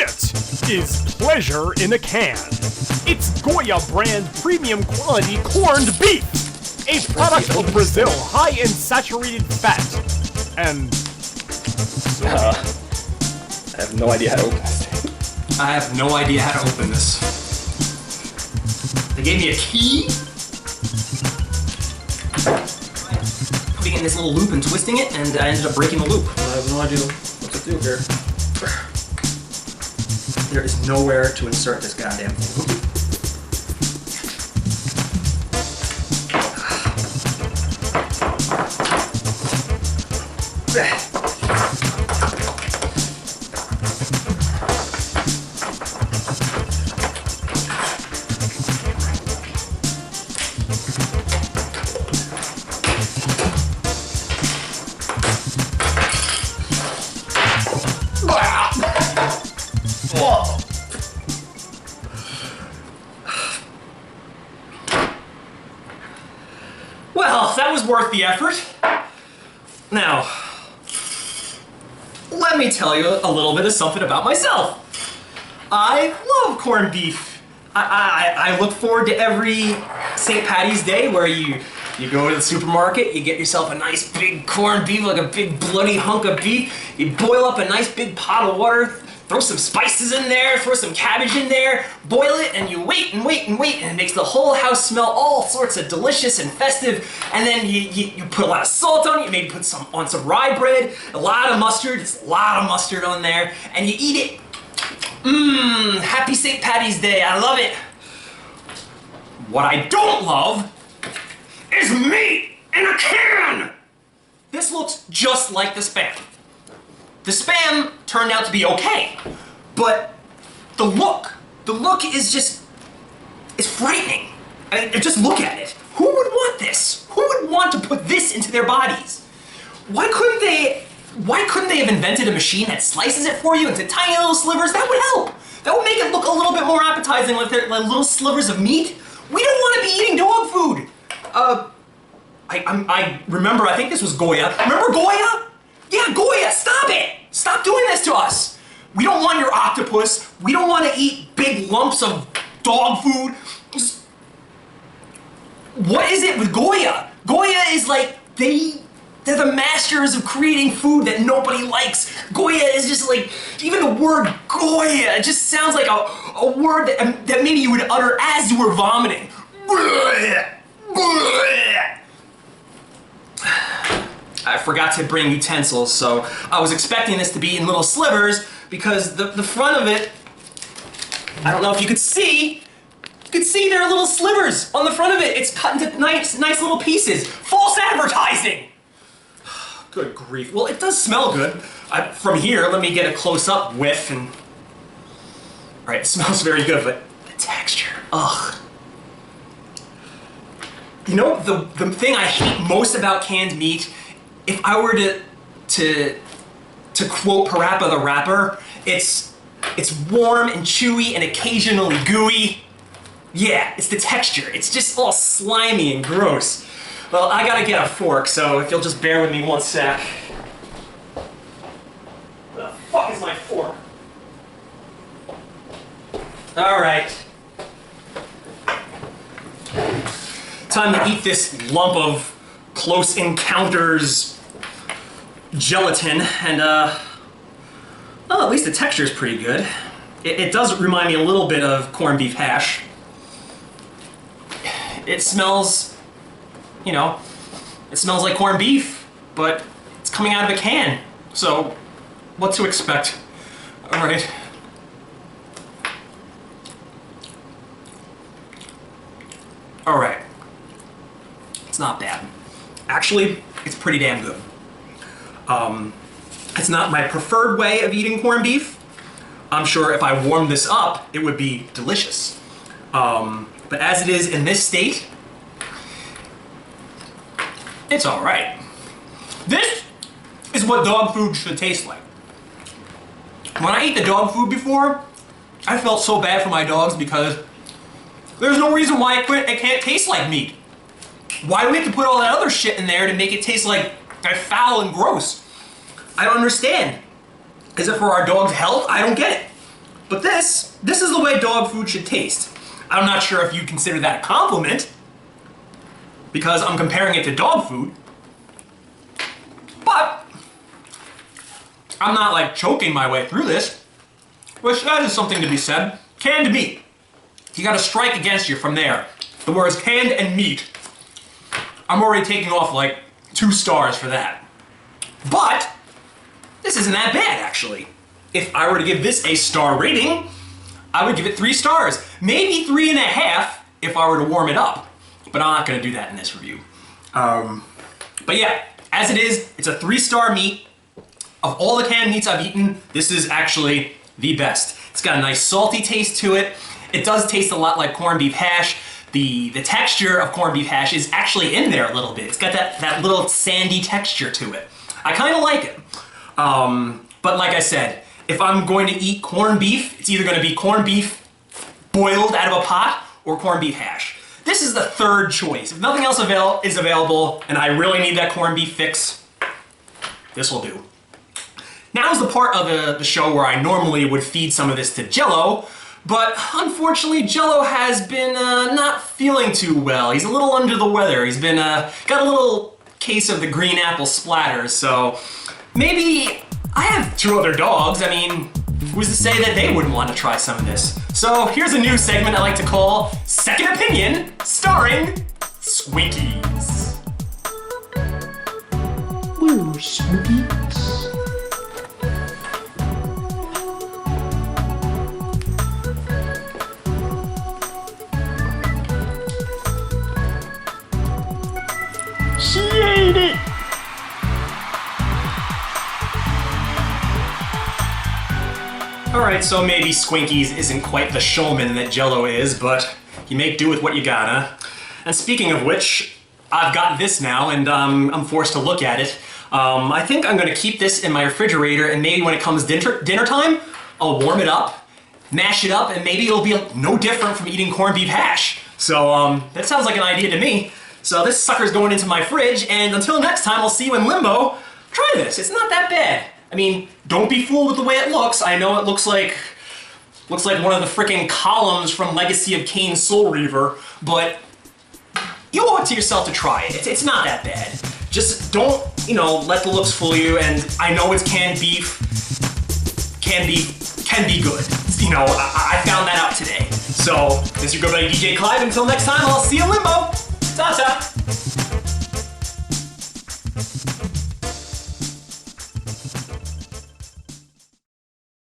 This is pleasure in a can. It's GOYA brand premium quality corned beef, a product of Brazil high in saturated fat and I have no idea how to open this. I have no idea how to open this. They gave me a key? Putting it in this little loop and twisting it, and I ended up breaking the loop. I have no idea what to do here. There is nowhere to insert this goddamn thing. Well, that was worth the effort. Now, let me tell you a little bit of something about myself. I love corned beef. I look forward to every St. Patty's Day where you go to the supermarket, you get yourself a nice big corned beef, like a big bloody hunk of beef. You boil up a nice big pot of water, throw some spices in there, throw some cabbage in there, boil it, and you wait and wait and wait, and it makes the whole house smell all sorts of delicious and festive. And then you put a lot of salt on it, you maybe put some rye bread, a lot of mustard, just a lot of mustard on there, and you eat it. Mmm, happy St. Patty's Day, I love it. What I don't love is meat in a can! This looks just like the Spam. The Spam turned out to be okay, but the look is just, it's frightening. I mean, just look at it. Who would want this? Who would want to put this into their bodies? Why couldn't they have invented a machine that slices it for you into tiny little slivers? That would help. That would make it look a little bit more appetizing, like they're like little slivers of meat. We don't want to be eating dog food. I remember, I think this was GOYA. Remember GOYA? Yeah, GOYA, stop it! Stop doing this to us! We don't want your octopus. We don't want to eat big lumps of dog food. Just... What is it with GOYA? GOYA is like, they're the masters of creating food that nobody likes. GOYA is just like, even the word GOYA, it just sounds like a word that maybe you would utter as you were vomiting. I forgot to bring utensils, so I was expecting this to be in little slivers because the front of it, I don't know if you could see there are little slivers on the front of it. It's cut into nice little pieces. False advertising! Good grief. Well, it does smell good. From here, let me get a close-up whiff and... Alright, it smells very good, but the texture, ugh. You know, the thing I hate most about canned meat, if I were to quote Parappa the Rapper, it's warm and chewy and occasionally gooey. Yeah, it's the texture. It's just all slimy and gross. Well, I gotta get a fork, so if you'll just bear with me one sec. Where the fuck is my fork? Alright. Time to eat this lump of Close Encounters gelatin, and well, at least the texture is pretty good. It does remind me a little bit of corned beef hash. It smells, you know, it smells like corned beef, but it's coming out of a can. So, what to expect? All right. All right. It's not bad. Actually, it's pretty damn good. It's not my preferred way of eating corned beef. I'm sure if I warmed this up, it would be delicious. But as it is in this state, it's all right. This is what dog food should taste like. When I ate the dog food before, I felt so bad for my dogs because there's no reason why it can't taste like meat. Why do we have to put all that other shit in there to make it taste like foul and gross? I don't understand. Is it for our dog's health? I don't get it. But this is the way dog food should taste. I'm not sure if you consider that a compliment, because I'm comparing it to dog food, but I'm not like choking my way through this, which that is something to be said. Canned meat. You gotta strike against you from there. The words canned and meat. I'm already taking off like 2 stars for that. But this isn't that bad, actually. If I were to give this a star rating, I would give it 3 stars. Maybe 3.5 if I were to warm it up. But I'm not gonna do that in this review. But yeah, as it is, it's a 3-star meat. Of all the canned meats I've eaten, this is actually the best. It's got a nice salty taste to it. It does taste a lot like corned beef hash. The texture of corned beef hash is actually in there a little bit. It's got that little sandy texture to it. I kind of like it. But like I said, if I'm going to eat corned beef, it's either going to be corned beef boiled out of a pot or corned beef hash. This is the 3rd choice. If nothing else is available and I really need that corned beef fix, this will do. Now is the part of the show where I normally would feed some of this to Jello, but unfortunately Jello has been not feeling too well. He's a little under the weather. He's been got a little case of the green apple splatter, so maybe I have 2 other dogs. I mean, who's to say that they wouldn't want to try some of this? So here's a new segment I like to call Second Opinion, starring Squinkies. Woo, Squinkies. She ate it! Alright, so maybe Squinkies isn't quite the showman that Jello is, but you make do with what you got, huh? And speaking of which, I've got this now, and I'm forced to look at it. I think I'm gonna keep this in my refrigerator, and maybe when it comes dinner time, I'll warm it up, mash it up, and maybe it'll be no different from eating corned beef hash. So, that sounds like an idea to me. So this sucker's going into my fridge, and until next time, I'll see you in Limbo. Try this, it's not that bad. I mean, don't be fooled with the way it looks. I know it looks like one of the freaking columns from Legacy of Kain Soul Reaver, but you owe it to yourself to try it. It's not that bad. Just don't, let the looks fool you, and I know it's canned beef. Can be good. I found that out today. So, this is your good buddy DJ Clive. Until next time, I'll see you in Limbo. Ta-ta.